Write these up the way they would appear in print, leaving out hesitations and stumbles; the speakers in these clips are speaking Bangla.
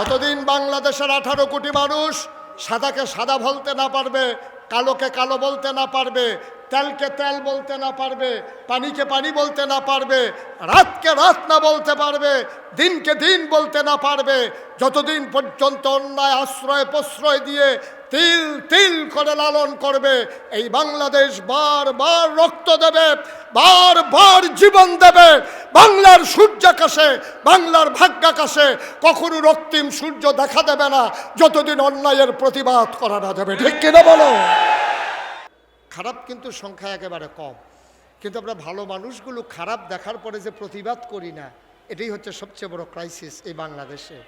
যতদিন বাংলাদেশের 18 কোটি মানুষ সাদাকে সাদা বলতে না পারবে, কালোকে কালো বলতে না পারবে, তেলকে তেল বলতে না পারবে, পানিকে পানি বলতে না পারবে, রাতকে রাত না বলতে পারবে, দিনকে দিন বলতে না পারবে, যতদিন পর্যন্ত অন্যায় আশ্রয় প্রশ্রয় দিয়ে তিল তিল করে লালন করবে, এই বাংলাদেশ বারবার রক্ত দেবে, বারবার জীবন দেবে। বাংলার সূর্যাকাশে, বাংলার ভাগ্যাকাশে কখনো রক্তিম সূর্য দেখা দেবে না যতদিন অন্যায়ের প্রতিবাদ করা না যাবে। ঠিক কিনা বলো? খারাপ কিন্তু সংখ্যা একেবারে কম, কিন্তু আমরা ভালো মানুষগুলো খারাপ দেখার পরে যে প্রতিবাদ করি না, এটাই হচ্ছে সবচেয়ে বড় ক্রাইসিস এই বাংলাদেশে।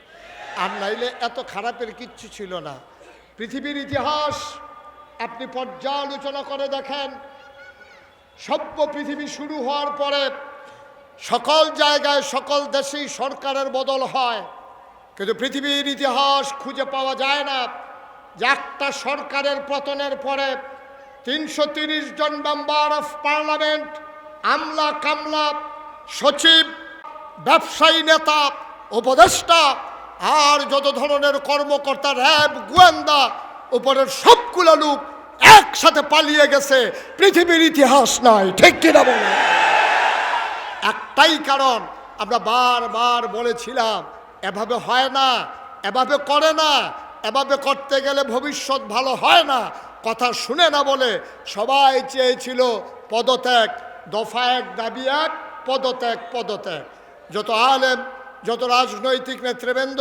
আর নাইলে এত খারাপের কিচ্ছু ছিল না। পৃথিবীর ইতিহাস আপনি পর্যালোচনা করে দেখেন, সভ্য পৃথিবী শুরু হওয়ার পরে সকল জায়গায় সকল দেশেই সরকারের বদল হয়, কিন্তু পৃথিবীর ইতিহাস খুঁজে পাওয়া যায় না যে একটা সরকারের পতনের পরে 330 জন মেম্বার অফ পার্লামেন্ট, আমলা কামলা, সচিব, ব্যবসায়ী নেতা, উপদেষ্টা আর যত ধরনের কর্মকর্তা, র্যাব, গোয়েন্দা, উপরের সবগুলো লোক একসাথে পালিয়ে গেছে। পৃথিবীর ইতিহাস নাই। ঠিক কিনা বলে? একটাই কারণ, আমরা বারবার বলেছিলাম এভাবে হয় না, এভাবে করে না, এভাবে করতে গেলে ভবিষ্যৎ ভালো হয় না। কথা শুনে না বলে সবাই চেয়েছিল পদত্যাগ, দফা এক দাবি এক, পদত্যাগ পদত্যাগ। যত আলেম, যত রাজনৈতিক নেতৃবৃন্দ,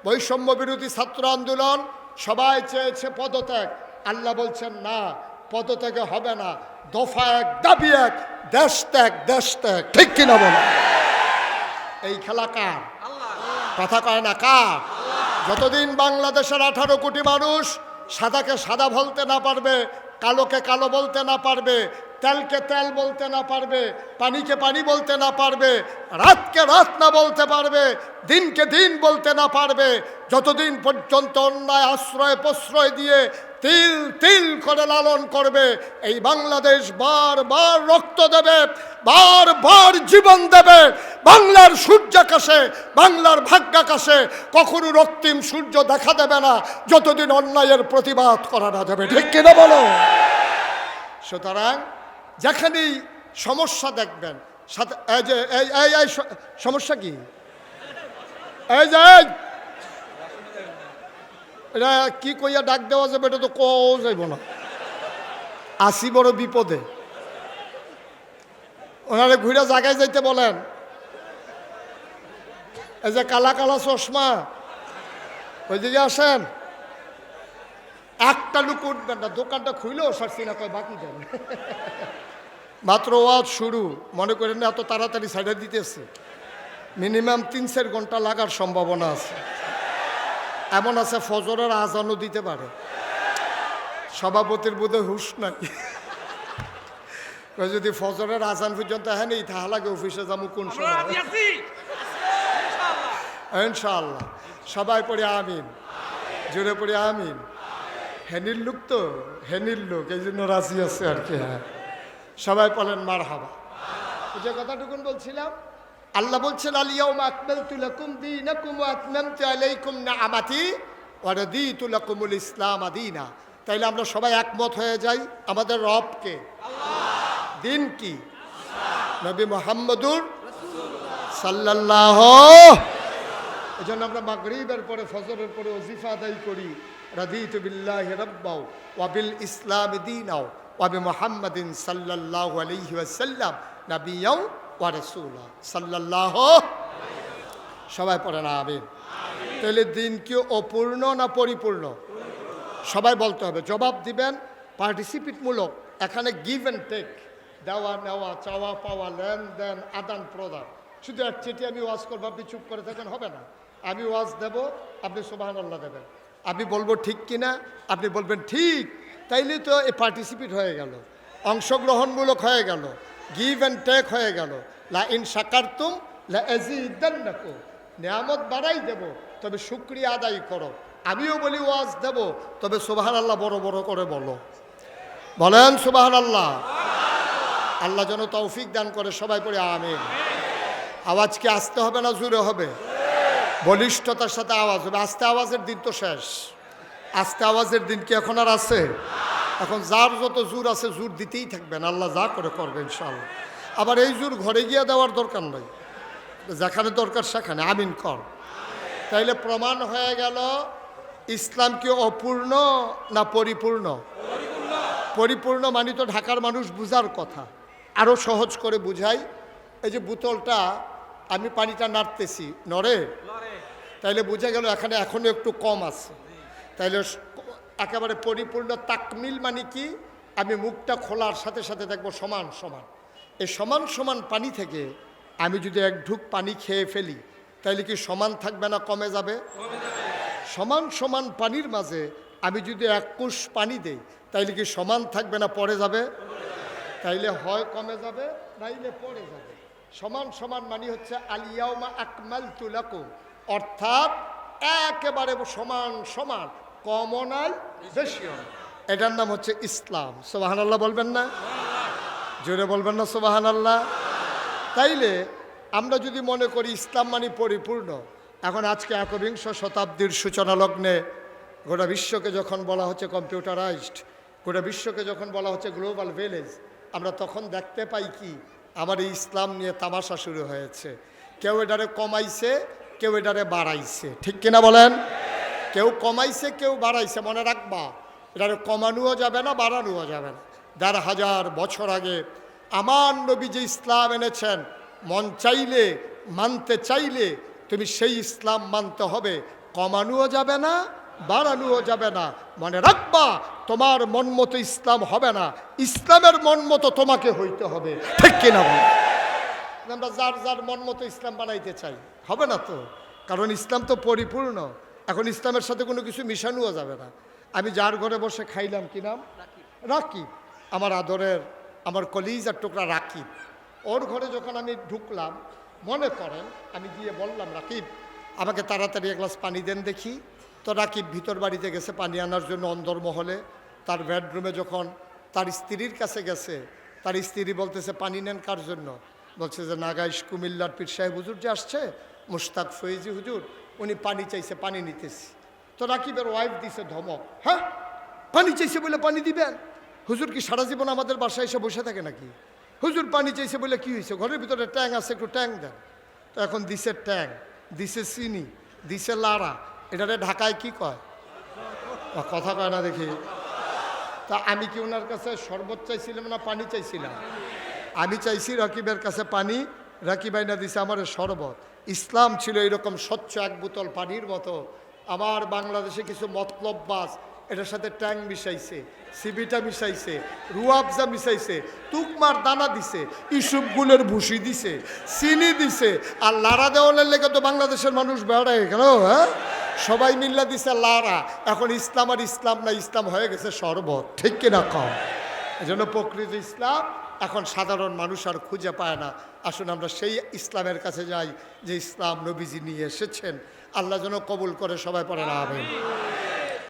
বৈষম্য বিরোধী ছাত্র আন্দোলন সবাই চেয়েছে পদত্যাগ। আল্লাহ বলছেন না, পদত্যাগে হবে না, দফা এক দাবি এক, দেশ ত্যাগ দেশ ত্যাগ। ঠিক কিনা বলো? এই খেলা কার? কথা কয় না কার? যতদিন বাংলাদেশের 18 কোটি মানুষ সাদাকে সাদা বলতে না পারবে, কালোকে কালো বলতে না পারবে, তেলকে তেল বলতে না পারবে, পানিকে পানি বলতে না পারবে, রাতকে রাত না বলতে পারবে, দিনকে দিন বলতে না পারবে, যতদিন পর্যন্ত অন্যায় আশ্রয় প্রশ্রয় দিয়ে তিল তিল করে লালন করবে, এই বাংলাদেশ বারবার রক্ত দেবে, বারবার জীবন দেবে। বাংলার সূর্যাকাশে, বাংলার ভাগ্যাকাশে কখনো রক্তিম সূর্য দেখা দেবে না যতদিন অন্যায়ের প্রতিবাদ করা না যাবে। ঠিক কিনা বলো? সুতরাং যেখানেই সমস্যা দেখবেন, সাথে এই যে এই সমস্যা কি, এই যে এটা কি কইয়া ডাক দেওয়া যাবে, এটা তো কও যাইব না। আসি বড় বিপদে, ওনারে ঘুরে জায়গায় যাইতে বলেন। এই যে কালা কালা চশমা, ওইদিকে আসেন। একটা লোক উঠবেন না, দোকানটা খুইলেও সারছি না, কয় বাকি দেন। মাত্র ওয়াজ শুরু, মনে করেন না এত তাড়াতাড়ি সাইডে দিতেছে। মিনিমাম 3-4 ঘন্টা লাগার সম্ভাবনা আছে। এমন আছে ফজরের আজানও দিতে পারে। সভাপতির বোধহয় হুশ নাকি, যদি ফজরের আজান পর্যন্ত হ্যাঁ নেই তাহলে লাগে অফিসে যাবো কোন সময়। ইনশাআল্লাহ সবাই পড়ে আমিন, জোরে পড়ে আমিন। হেনির লোক তো, হেনির লোক, এই জন্য রাজি আছে আর কি। হ্যাঁ, সবাই বলেন মারহাবা। যে কথাটুকুন বলছিলাম, আল্লাহ বলছেন আলিয়াউমা আকমালতু লাকুম দীনাকুম ওয়া আতমামতু আলাইকুম নিআমাতি ওয়া রাদিতু লাকুমুল ইসলাম দীনা। তাইলে আমরা সবাই একমত হয়ে যাই, আমাদের রব কে? আল্লাহ। দিন কি? নবী মুহাম্মদুর সাল্লাল্লাহু। এজন্য আমরা মাগরিবের পরে, ফজরের পরে ওজিফা আদায় করি, রাদিতু বিল্লাহি রাব্বাও ওয়া বিল ইসলামি দীনাও ওয়া বিমুহাম্মাদিন সাল্লাল্লাহু আলাইহি ওয়াসাল্লাম নাবিয়্যাও ওয়া রাসূলা সাল্লাল্লাহু। সবাই পড়েন আমিন। তাহলে দিন কি অপূর্ণ না পরিপূর্ণ? সবাই বলতে হবে, জবাব দিবেন পার্টিসিপেটমূলক। এখানে গিভ অ্যান্ড টেক, দেওয়া নেওয়া, চাওয়া পাওয়া, লেনদেন, আদান প্রদান। শুধু এক চিঠি আমি ওয়াজ করবো, আপনি চুপ করে থাকেন, হবে না। আমি ওয়াজ দেব, আপনি সুবহানাল্লাহ দেবেন। আমি বলবো ঠিক কিনা, আপনি বলবেন ঠিক। তাইলে তো এই পার্টিসিপেট হয়ে গেল, অংশগ্রহণমূলক হয়ে গেল, গিভ অ্যান্ড টেক হয়ে গেল। লা ইন শাকারতুম লা আযীদান্নাকুম, নিয়ামত বাড়াই দেব, তবে শুকরিয়া আদায় করো। আমিও বলি ওয়াজ দেব, তবে সুবহানাল্লাহ বড় বড় করে বলো। বলেন সুবহানাল্লাহ। আল্লাহ যেন তৌফিক দান করে। সবাই পড়ে আমিন। আওয়াজ কি আসতে হবে না জোরে হবে? বলিষ্ঠতার সাথে আওয়াজ হবে। আস্তে আওয়াজের দিন তো শেষ। আস্তে আওয়াজের দিন কি এখন আর আছে? এখন যার যত জোর আছে জোর দিতেই থাকবেন, আল্লাহ যা করে করবে ইনশাআল্লাহ। আবার এই জোর ঘরে গিয়ে দেওয়ার দরকার নাই, যেখানে দরকার সেখানে আমিন কর। তাইলে প্রমাণ হয়ে গেল ইসলাম কি অপূর্ণ না পরিপূর্ণ? পরিপূর্ণ মানে তো ঢাকার মানুষ বুঝার কথা। আরও সহজ করে বুঝাই, এই যে বোতলটা আমি পানিটা নাড়তেছি, নড়ে? তাইলে বুঝা গেল এখানে এখনও একটু কম আছে। তাইলে একেবারে পরিপূর্ণ তাকমিল মানে কি? আমি মুখটা খোলার সাথে সাথে দেখবো সমান সমান। এই সমান সমান পানি থেকে আমি যদি এক ঢুক পানি খেয়ে ফেলি তাইলে কি সমান থাকবে না কমে যাবে? সমান সমান পানির মাঝে আমি যদি এক কুশ পানি দেই তাইলে কি সমান থাকবে না পড়ে যাবে? তাইলে হয় কমে যাবে নাইলে পড়ে যাবে। সমান সমান মানে হচ্ছে আলিয়াউমা আকমালতু লাকুম, অর্থাৎ একেবারে সমান সমান, কমও নাই বেশিও নাই। এটার নাম হচ্ছে ইসলাম। সুবহানাল্লাহ বলবেন না? জোরে বলবেন না সুবহানাল্লাহ? তাইলে আমরা যদি মনে করি ইসলাম মানে পরিপূর্ণ, এখন আজকে একবিংশ শতাব্দীর সূচনা লগ্নে গোটা বিশ্বকে যখন বলা হচ্ছে কম্পিউটারাইজড, গোটা বিশ্বকে যখন বলা হচ্ছে গ্লোবাল ভিলেজ, আমরা তখন দেখতে পাই কি আমার এই ইসলাম নিয়ে তামাশা শুরু হয়েছে। কেউ এটারে কমাইছে, কেউ এটারে বাড়াইছে, ঠিক কিনা বলেন? কেউ কমাইছে, কেউ বাড়াইছে। মনে রাখবা, এটারে কমানোও যাবে না, বাড়ানোও যাবে না। ১,৫০০ বছর আগে আমার নবী যে ইসলাম এনেছেন, মন চাইলে মানতে চাইলে তুমি সেই ইসলাম মানতে হবে, কমানোও যাবে না, বাড়ানোও যাবে না। মনে রাখবা, তোমার মন মতো ইসলাম হবে না, ইসলামের মন মতো তোমাকে হইতে হবে, ঠিক কিনা বল? আমরা যার যার মন মতো ইসলাম বানাইতে চাই, হবে না তো, কারণ ইসলাম তো পরিপূর্ণ। এখন ইসলামের সাথে কোনো কিছু মিশানোও যাবে না। আমি যার ঘরে বসে খাইলাম, কি নাম? রাকিব, আমার আদরের, আমার কলিজার টুকরা রাকিব। ওর ঘরে যখন আমি ঢুকলাম, মনে করেন আমি গিয়ে বললাম, রাকিব আমাকে তাড়াতাড়ি এক গ্লাস পানি দেন দেখি। তো রাকিব ভিতর বাড়িতে গেছে পানি আনার জন্য অন্দরমহলে। তার বেডরুমে যখন তার স্ত্রীর কাছে গেছে, তার স্ত্রী বলতেছে পানি নেন কার জন্য? বলছে যে নাগাইশ কুমিল্লার পীর সাহেব হুজুর যে আসছে, মুশতাক ফয়েজি হুজুর, উনি পানি চাইছে, পানি নিতেছি। তো রাকিবের ওয়াইফ দিছে ধমক, হ্যাঁ পানি চাইছে বলে পানি দিবেন? হুজুর কি সারা জীবন আমাদের বাসায় এসে বসে থাকে নাকি? হুজুর পানি চাইছে বলে কি হয়েছে? ঘরের ভিতরে ট্যাং আছে, একটু ট্যাং দেন। তো এখন দিছে ট্যাং, দিছে চিনি, দিছে লাড়া। এটারে ঢাকায় কি কয়? কথা কয় না দেখি। তা আমি কি ওনার কাছে শরবত চাইছিলাম না পানি চাইছিলাম? আমি চাইছি রাকিবের কাছে পানি, রাকিব আইনা দিছে আমার শরবত। ইসলাম ছিল এরকম স্বচ্ছ এক বোতল পানির মতো। আমার বাংলাদেশে কিছু মতলববাজ এটার সাথে ট্যাং মিশাইছে, সিবিটা মিশাইছে, রুয়াবজা মিশাইছে, তুকমার দানা দিছে, ইসুপগুলের ভুসি দিছে, চিনি দিছে। আর লাড়া দেওয়ালের লেগে তো বাংলাদেশের মানুষ বেড়ায় গেল, হ্যাঁ সবাই মিল্লা দিছে লাড়া। এখন ইসলাম আর ইসলাম না, ইসলাম হয়ে গেছে শরবত, ঠিক কিনা কম? এই জন্য প্রকৃত ইসলাম এখন সাধারণ মানুষ আর খুঁজে পায় না। আসুন আমরা সেই ইসলামের কাছে যাই যে ইসলাম নবীজি নিয়ে এসেছেন। আল্লাহ যেন কবুল করে, সবাই পড়েন আমিন।